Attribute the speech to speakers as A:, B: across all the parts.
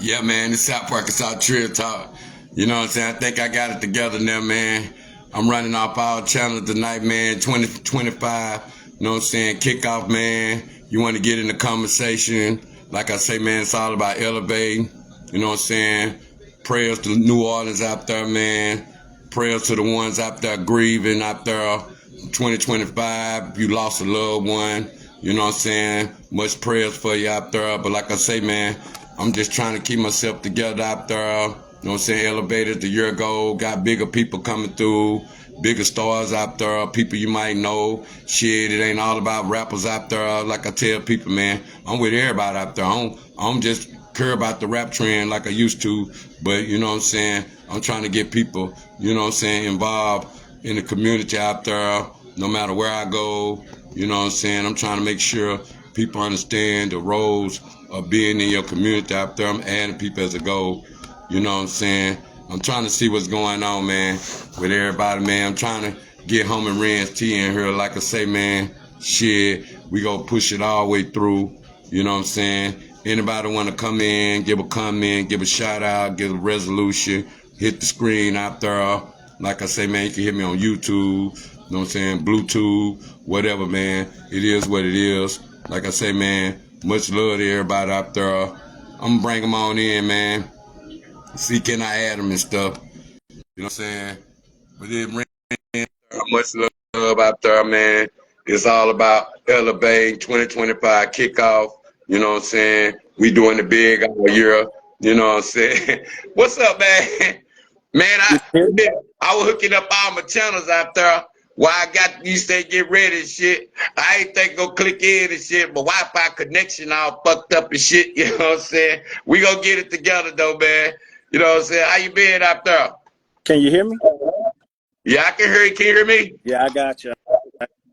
A: Yeah, man, it's South Arkansas Trill Talk. You know what I'm saying? I think I got it together now, man. I'm running off our channel tonight, man, 2025. You know what I'm saying? Kickoff, man. You want to get in the conversation. Like I say, man, it's all about elevating. You know what I'm saying? Prayers to New Orleans out there, man. Prayers to the ones out there grieving out there. 2025, if you lost a loved one, you know what I'm saying? Much prayers for you out there. But like I say, man, I'm just trying to keep myself together out there. You know what I'm saying? Elevated the year ago. Got bigger people coming through. Bigger stars out there. People you might know. Shit, it ain't all about rappers out there. Like I tell people, man, I'm with everybody out there. I don't just care about the rap trend like I used to. But, you know what I'm saying? I'm trying to get people, you know what I'm saying, involved in the community out there. No matter where I go, you know what I'm saying? I'm trying to make sure people understand the roles of being in your community out there. I'm adding people as I go. You know what I'm saying? I'm trying to see what's going on, man, with everybody, man. I'm trying to get home and Renz Tee in here. Like I say, man, shit, we gonna push it all the way through. You know what I'm saying? Anybody want to come in, give a comment, give a shout out, give a resolution, hit the screen out there. Like I say, man, you can hit me on YouTube, you know what I'm saying, Bluetooth, whatever, man. It is what it is. Like I say, man, much love to everybody out there. I'm gonna bring them on in, man. See, can I add them and stuff? You know what I'm saying? But it much love out there, man. It's all about elevating 2025 kickoff. You know what I'm saying? We doing the big all year. You know what I'm saying? What's up, man? Man, I was hooking up all my channels out there. While I got you say get ready and shit. I ain't think go click in and shit, but Wi-Fi connection all fucked up and shit. You know what I'm saying? We gonna get it together though, man. You know what I'm saying? How you been out there?
B: Can you hear me?
A: Yeah, I can hear you. Can you hear me?
B: Yeah, I got you.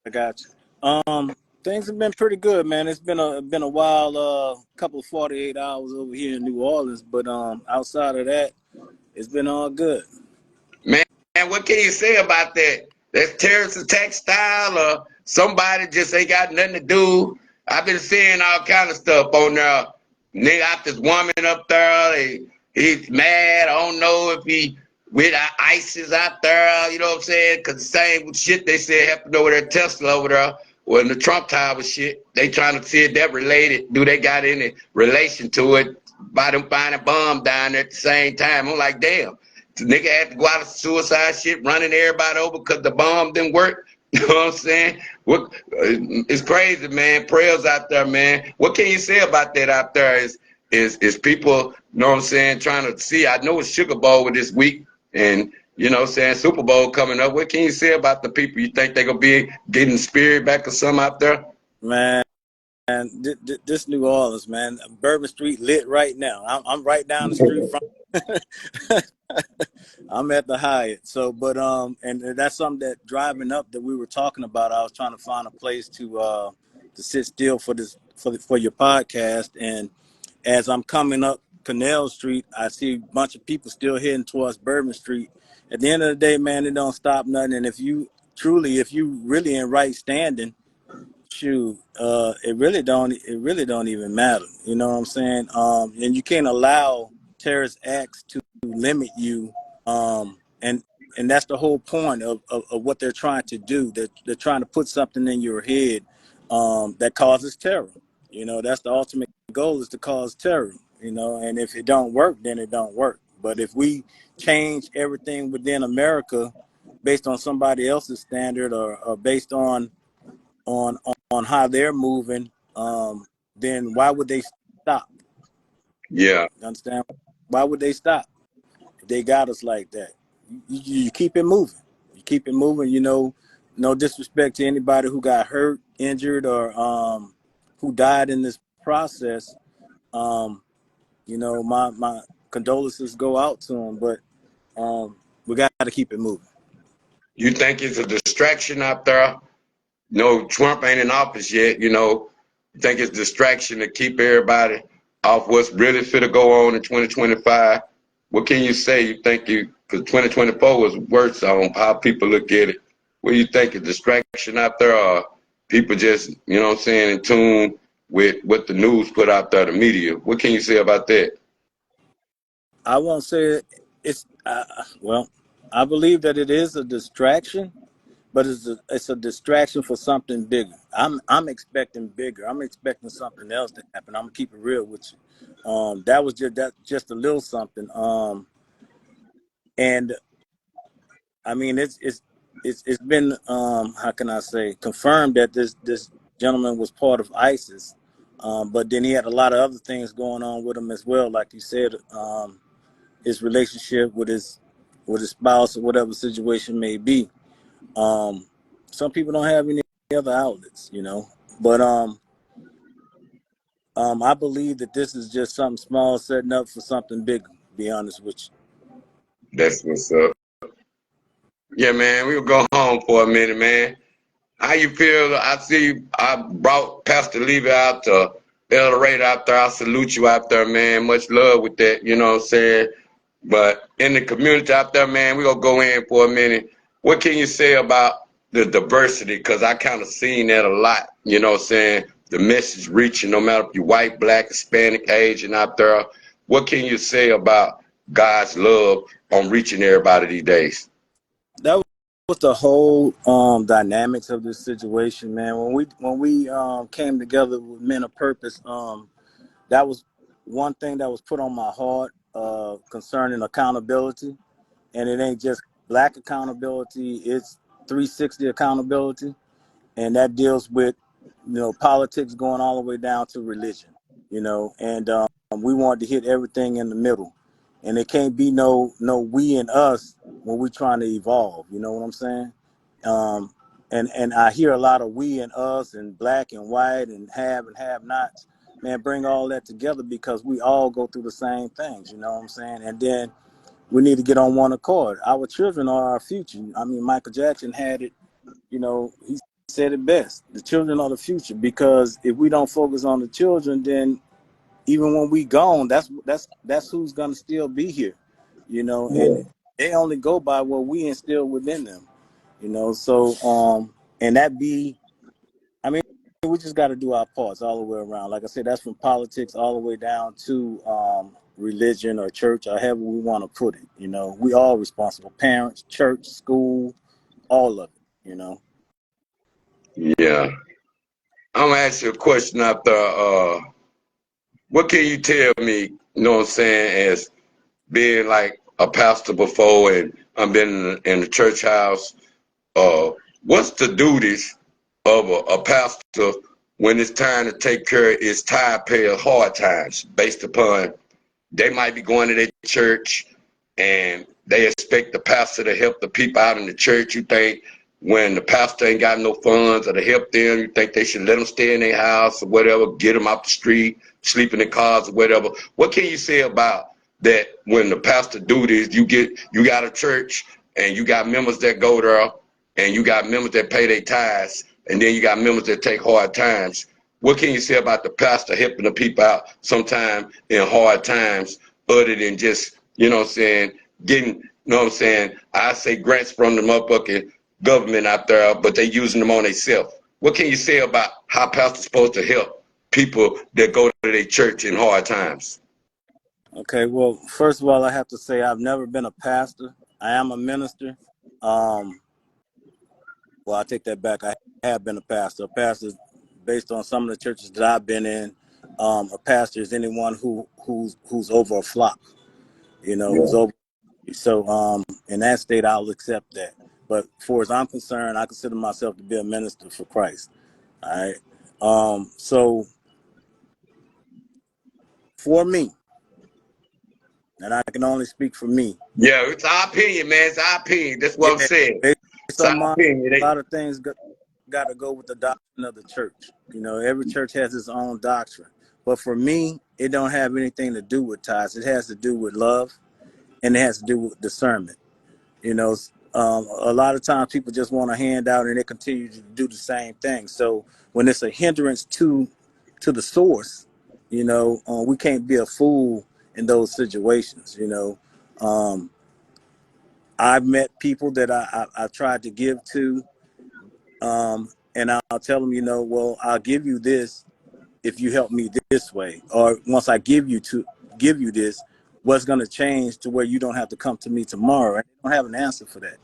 B: I got you. Things have been pretty good, man. It's been a while, couple of 48 hours over here in New Orleans, but outside of that, it's been all good.
A: Man, what can you say about that? That's terrorist attack style or somebody just ain't got nothing to do. I've been seeing all kind of stuff on there. Nigga got this woman up there. He's mad. I don't know if he with ISIS out there. You know what I'm saying? Because the same shit they said happened over there, Tesla over there. Well, in the Trump Tower shit, they trying to see if that related. Do they got any relation to it by them finding a bomb down there at the same time? I'm like, damn. The nigga had to go out of suicide shit, running everybody over because the bomb didn't work. You know what I'm saying? It's crazy, man. Prayers out there, man. What can you say about that out there? Is people, you know what I'm saying, trying to see? I know it's Sugar Bowl this week, and you know what I'm saying, Super Bowl coming up. What can you say about the people? You think they gonna be getting spirit back or something out there?
B: Man, this New Orleans, man, Bourbon Street lit right now. I'm right down the street from. I'm at the Hyatt. So, but and that's something that driving up that we were talking about. I was trying to find a place to sit still for your podcast, and as I'm coming up Canal Street, I see a bunch of people still heading towards Bourbon Street. At the end of the day, man, it don't stop nothing. And if you really in right standing, shoot, it really don't even matter. You know what I'm saying? And you can't allow terrorist acts to limit you. And that's the whole point of what they're trying to do. They're trying to put something in your head that causes terror. You know, that's the ultimate goal, is to cause terror. You know, and if it don't work, then it don't work. But if we change everything within America based on somebody else's standard, or based on how they're moving, then why would they stop?
A: Yeah.
B: You understand? Why would they stop if they got us like that? You keep it moving. You keep it moving. You know, no disrespect to anybody who got hurt, injured, or who died in this process. You know, my condolences go out to them, but we got to keep it moving.
A: You think it's a distraction out there? No, Trump ain't in office yet. You know, you think it's distraction to keep everybody off what's really fit to go on in 2025? What can you say? You think because 2024 was worse on how people look at it. What do you think, a distraction out there, or people just, you know what I'm saying, in tune with what the news put out there, the media? What can you say about that?
B: I won't say it's well. I believe that it is a distraction, but it's a distraction for something bigger. I'm expecting bigger. I'm expecting something else to happen. I'm gonna keep it real with you. That was just a little something. And I mean it's been how can I say confirmed that this gentleman was part of ISIS. But then he had a lot of other things going on with him as well, like you said. His relationship with his spouse or whatever situation may be. Um, some people don't have any other outlets, you know. But I believe that this is just something small setting up for something bigger. To be honest with
A: That's what's up. Yeah, man, we'll go home for a minute, man. How you feel? I see I brought Pastor Levy out to El Dorado out there. I salute you out there, man. Much love with that, you know what I'm saying? But in the community out there, man, we're going to go in for a minute. What can you say about the diversity? Because I kind of seen that a lot, you know what I'm saying? The message reaching, no matter if you're white, black, Hispanic, Asian out there. What can you say about God's love on reaching everybody these days?
B: you. That was the whole dynamics of this situation, man. When we came together with Men of Purpose, that was one thing that was put on my heart concerning accountability. And it ain't just black accountability, it's 360 accountability. And that deals with, you know, politics going all the way down to religion, you know. And we wanted to hit everything in the middle. And it can't be no we and us when we're trying to evolve, you know what I'm saying? um and I hear a lot of we and us and black and white and have nots. Man, bring all that together because we all go through the same things, you know what I'm saying? And then we need to get on one accord. Our children are our future. I mean, Michael Jackson had it, you know, he said it best. The children are the future, because if we don't focus on the children, then even when we gone, that's who's gonna still be here, you know, and they only go by what we instill within them, you know. So and that be I mean, we just got to do our parts all the way around. Like I said, that's from politics all the way down to religion or church or however we want to put it. You know, we all responsible. Parents, church, school, all of it. You know.
A: Yeah. I'm going to ask you a question after. What can you tell me, you know what I'm saying, as being like a pastor before and I've been in the church house? Uh, what's the duties of a pastor when it's time to take care of his tithe payer hard times based upon they might be going to their church and they expect the pastor to help the people out in the church. You think when the pastor ain't got no funds or to help them, you think they should let them stay in their house or whatever, get them off the street, sleep in their cars or whatever. What can you say about that when the pastor do this? You got a church and you got members that go there and you got members that pay their tithes and then you got members that take hard times. What can you say about the pastor helping the people out sometime in hard times other than just, you know what I'm saying, getting, you know what I'm saying, I say grants from the motherfucking government out there, but they using them on themselves. What can you say about how pastors supposed to help people that go to their church in hard times?
B: Okay. Well, first of all, I have to say I've never been a pastor. I am a minister. Um, well, I take that back. I have been a pastor. A pastor, based on some of the churches that I've been in, a pastor is anyone who's over a flock. You know, who's over. So in that state, I'll accept that. But far as I'm concerned, I consider myself to be a minister for Christ. All right. So for me, and I can only speak for me.
A: Yeah, it's our opinion, man. It's our opinion. That's what I'm
B: Yeah,
A: saying.
B: based
A: It's
B: on
A: our
B: my a
A: opinion.
B: lot of things got to go with the doctrine of the church. You know, every church has its own doctrine. But for me, it don't have anything to do with tithes. It has to do with love, and it has to do with discernment. You know, a lot of times people just want a handout and they continue to do the same thing. So when it's a hindrance to the source, you know, we can't be a fool in those situations. You know, I've met people that I tried to give to, and I'll tell them, you know, well, I'll give you this if you help me this way, or once I give you this, what's going to change to where you don't have to come to me tomorrow? And they don't have an answer for that.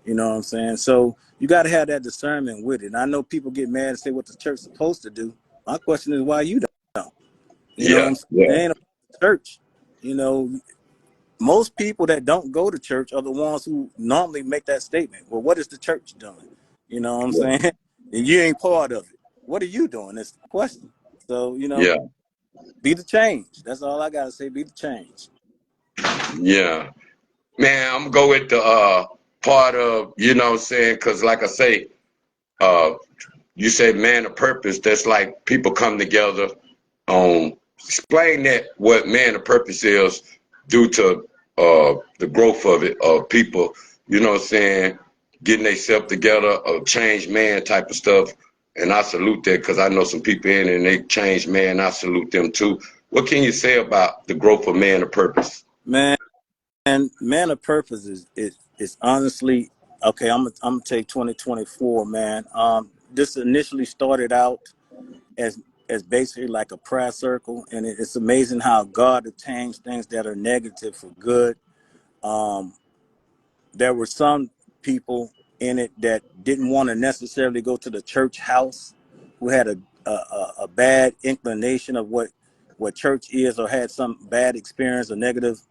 B: You know what I'm saying? So you got to have that discernment with it. And I know people get mad and say what the church's supposed to do. My question is why you don't. You know what
A: Yeah,
B: I'm saying?
A: yeah,
B: It ain't about the church. You know, most people that don't go to church are the ones who normally make that statement. Well, what is the church doing? You know what I'm
A: yeah,
B: saying? And you ain't part of it. What are you doing? That's the question. So, you know,
A: yeah,
B: be the change. That's all I gotta say. Be the change.
A: yeah. Man, I'm gonna go with the part of, you know what I'm saying, because like I say, uh you said man of purpose, that's like people come together. Explain that what man of purpose is due to the growth of it, of people, you know what I'm saying, getting themselves together, a change man type of stuff. And I salute that because I know some people in it and they change man. I salute them too. What can you say about the growth of man of purpose?
B: Man, man of purpose is honestly okay. I'm gonna take 2024, man. This initially started out as basically like a prayer circle, and it's amazing how God has changed things that are negative for good. Um, there were some people in it that didn't want to necessarily go to the church house, who had a bad inclination of what church is, or had some bad experience or negative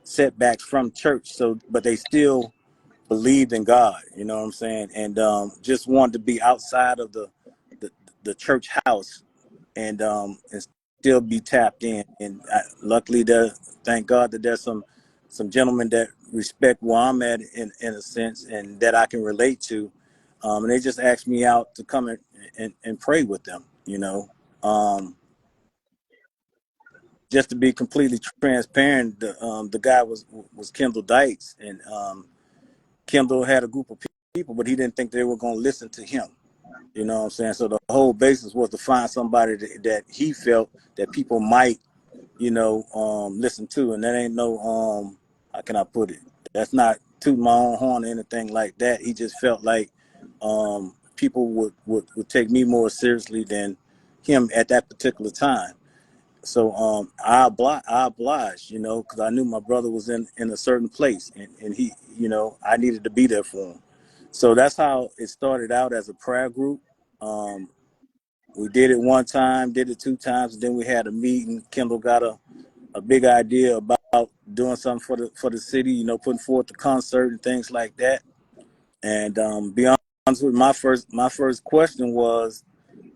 B: setbacks from church. So, but they still believed in God. You know what I'm saying? And just wanted to be outside of the, the church house, and still be tapped in. And luckily, thank God that there's some gentlemen that respect where I'm at in a sense, and that I can relate to. And they just asked me out to come and pray with them. You know, just to be completely transparent, the guy was Kendall Dykes, and Kendall had a group of people, but he didn't think they were going to listen to him. You know what I'm saying? So the whole basis was to find somebody that he felt that people might, listen to. And that ain't no, how can I put it? That's not toot my own horn or anything like that. He just felt like people would take me more seriously than him at that particular time. So I obliged, because I knew my brother was in a certain place, and he, I needed to be there for him. So that's how it started out, as a prayer group. Um, we did it one time, did it two times, and then we had a meeting. Kendall got a big idea about doing something for the city, putting forth the concert and things like that. And be honest with you, my first question was,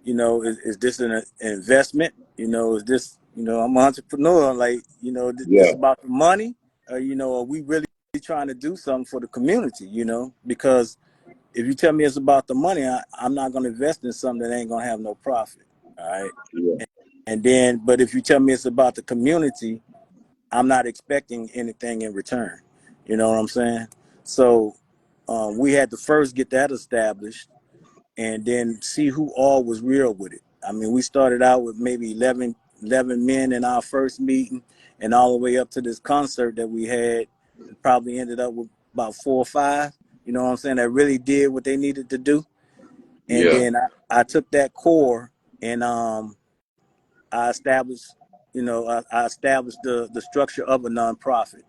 B: is this an investment? Is this, I'm an entrepreneur, like, this
A: Yeah,
B: about the money? Or, are we really trying to do something for the community, because if you tell me it's about the money, I'm not going to invest in something that ain't going to have no profit. All right.
A: yeah,
B: And then, but if you tell me it's about the community, I'm not expecting anything in return. You know what I'm saying? So we had to first get that established, and then see who all was real with it. I mean, we started out with maybe 11 men in our first meeting, and all the way up to this concert that we had, and probably ended up with about 4 or 5, you know what I'm saying, that really did what they needed to do. And
A: yeah,
B: then I took that core, and I established, I established the structure of a nonprofit.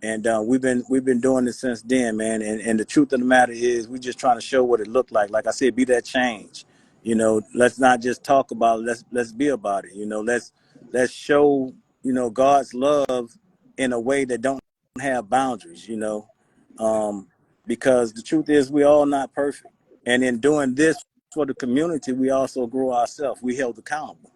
B: And we've been doing this since then, man. And the truth of the matter is, we just trying to show what it looked like. Like I said, be that change. Let's not just talk about it. Let's be about it. Let's show God's love in a way that don't have boundaries. Because the truth is, we all not perfect. And in doing this for the community, we also grow ourselves. We held accountable.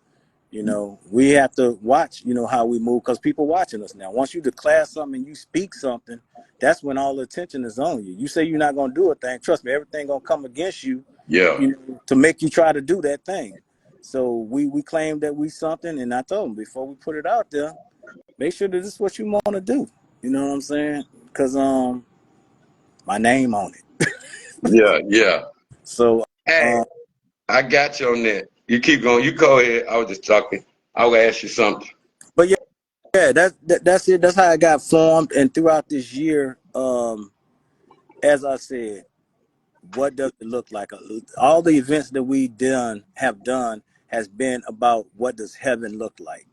B: We have to watch, how we move, because people watching us now. Once you declare something and you speak something, that's when all the attention is on you. You say you're not going to do a thing, trust me, everything going to come against you,
A: yeah,
B: to make you try to do that thing. So we claim that we something, and I told them before we put it out there, make sure that this is what you want to do. You know what I'm saying? Because my name on it.
A: yeah, yeah.
B: So,
A: Hey,
B: um,
A: I got you on that. You keep going. You go ahead. I was just talking. I will ask you something.
B: but yeah, that's it. That's how I got formed, and throughout this year, as I said, what does it look like? All the events that we have done has been about what does heaven look like,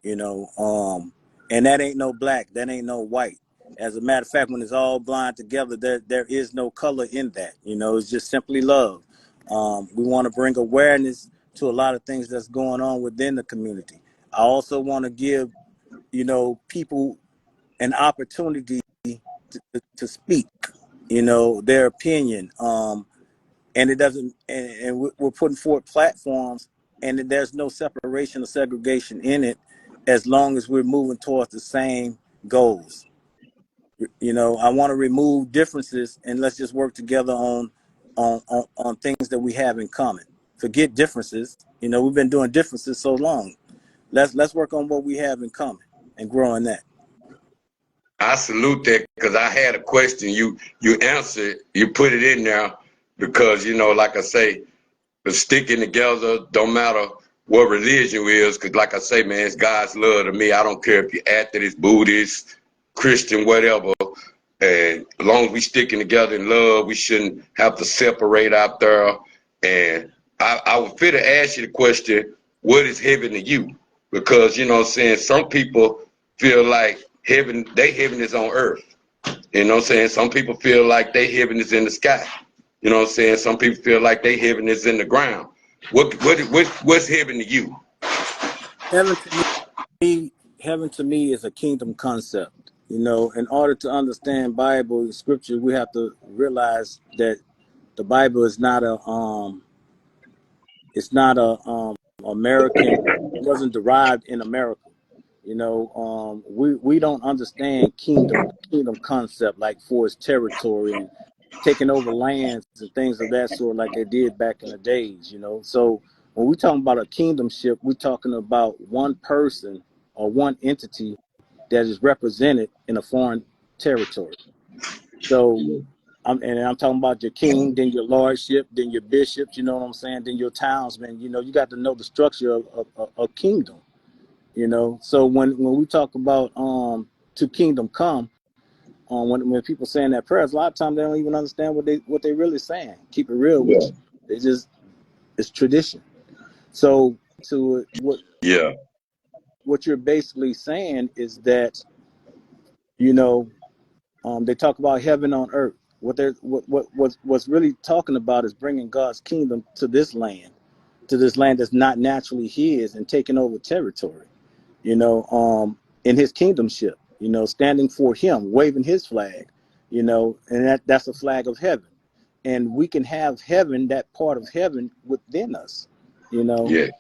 B: you know. And that ain't no black, that ain't no white. As a matter of fact, when it's all blind together, there is no color in that. You know, it's just simply love. We want to bring awareness to a lot of things that's going on within the community. I also want to give, you know, people an opportunity to speak, you know, their opinion. And it doesn't, and we're putting forth platforms, and there's no separation or segregation in it, as long as we're moving towards the same goals. You know, I want to remove differences, and let's just work together on things that we have in common. Forget differences. You know, we've been doing differences so long. Let's work on what we have in common and grow in that.
A: I salute that because I had a question. You answered, you put it in there because, you know, like I say, the sticking together don't matter what religion is, because like I say, man, it's God's love to me. I don't care if you're Atheist, Buddhist, Christian, whatever. And as long as we sticking together in love, we shouldn't have to separate out there. And I would fit to ask you the question, what is heaven to you? Because, you know what I'm saying, some people feel like heaven, they heaven is on earth. You know what I'm saying? Some people feel like they heaven is in the sky. You know what I'm saying? Some people feel like they heaven is in the ground. What's heaven to you?
B: Heaven to heaven to me is a kingdom concept. You know, in order to understand Bible scripture, we have to realize that the Bible is not a it's not a American, it wasn't derived in America. You know, we don't understand kingdom concept like for its territory and taking over lands and things of that sort like they did back in the days, you know. So when we talking about a kingdomship, we're talking about one person or one entity that is represented in a foreign territory. So I'm talking about your king, then your lordship, then your bishops, you know what I'm saying, then your townsmen. You know, you got to know the structure of kingdom, you know. So when we talk about to kingdom come, when people saying that prayers, a lot of times they don't even understand what they really saying. Keep it real with
A: Yeah.
B: you. It's tradition. So to
A: Yeah.
B: what you're basically saying is that, you know, they talk about heaven on earth. What's really talking about is bringing God's kingdom to this land that's not naturally his, and taking over territory, you know, in his kingdomship, you know, standing for him, waving his flag, you know, and that's a flag of heaven. And we can have heaven, that part of heaven within us, you know,
A: Yeah.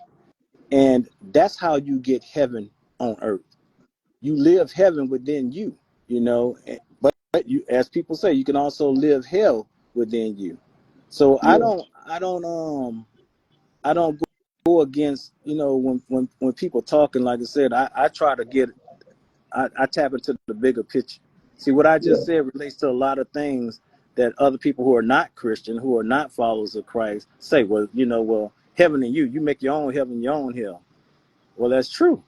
B: and that's how you get heaven on earth. You live heaven within you, you know, but you, as people say, you can also live hell within you. So
A: Yeah.
B: I don't go against, you know, when people talking, like I said, I try to get, I tap into the bigger picture. See, what I
A: Yeah.
B: just said relates to a lot of things that other people who are not Christian, who are not followers of Christ, say, well, you know, well, heaven and you make your own heaven, your own hell. Well, that's true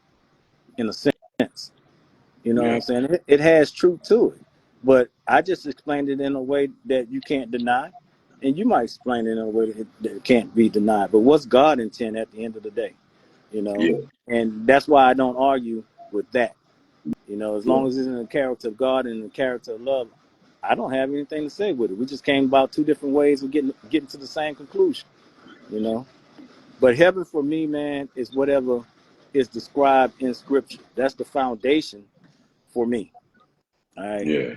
B: in a sense. You know what
A: Yeah.
B: I'm saying? It has truth to it. But I just explained it in a way that you can't deny. And you might explain it in a way that it can't be denied. But what's God intend at the end of the day? You know?
A: Yeah.
B: And that's why I don't argue with that. You know, as
A: Yeah.
B: long as it's in the character of God and the character of love, I don't have anything to say with it. We just came about two different ways of getting to the same conclusion, you know. But heaven for me, man, is whatever is described in scripture. That's the foundation for me. All right.
A: Yeah.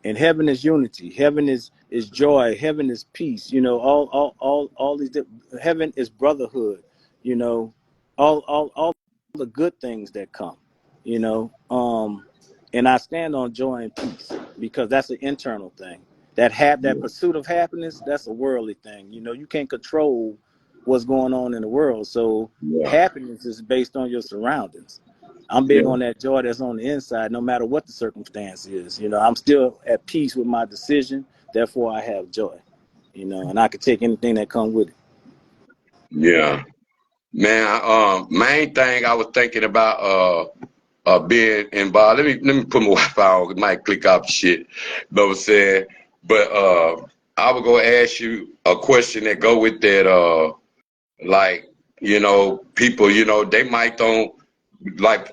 B: And heaven is unity. Heaven is joy. Heaven is peace. You know, all these heaven is brotherhood. You know, all the good things that come. You know, and I stand on joy and peace because that's an internal thing. That pursuit of happiness, that's a worldly thing. You know, you can't control what's going on in the world. So
A: Yeah.
B: happiness is based on your surroundings. I'm big
A: Yeah.
B: on that joy that's on the inside, no matter what the circumstance is. You know, I'm still at peace with my decision. Therefore, I have joy. You know, and I could take anything that comes with it.
A: Yeah. Man, main thing I was thinking about being involved. Let me put my Wi-Fi on. It might click off shit. But was saying, but I was gonna ask you a question that go with that. Like, you know, people, you know, they might don't like.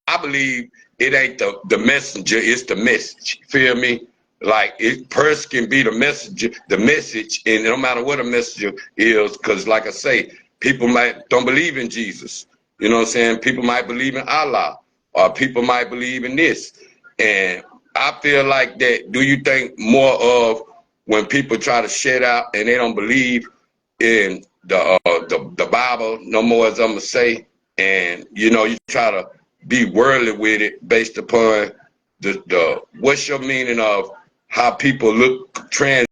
A: I believe it ain't the messenger, it's the message. Feel me? Like it person can be the messenger, the message, and no matter what a messenger is, because like I say, people might don't believe in Jesus. You know what I'm saying? People might believe in Allah, or people might believe in this. And I feel like that. Do you think more of when people try to shut out and they don't believe in the Bible no more, as I'm gonna say, and you know you try to be worldly with it based upon the what's your meaning of how people look trans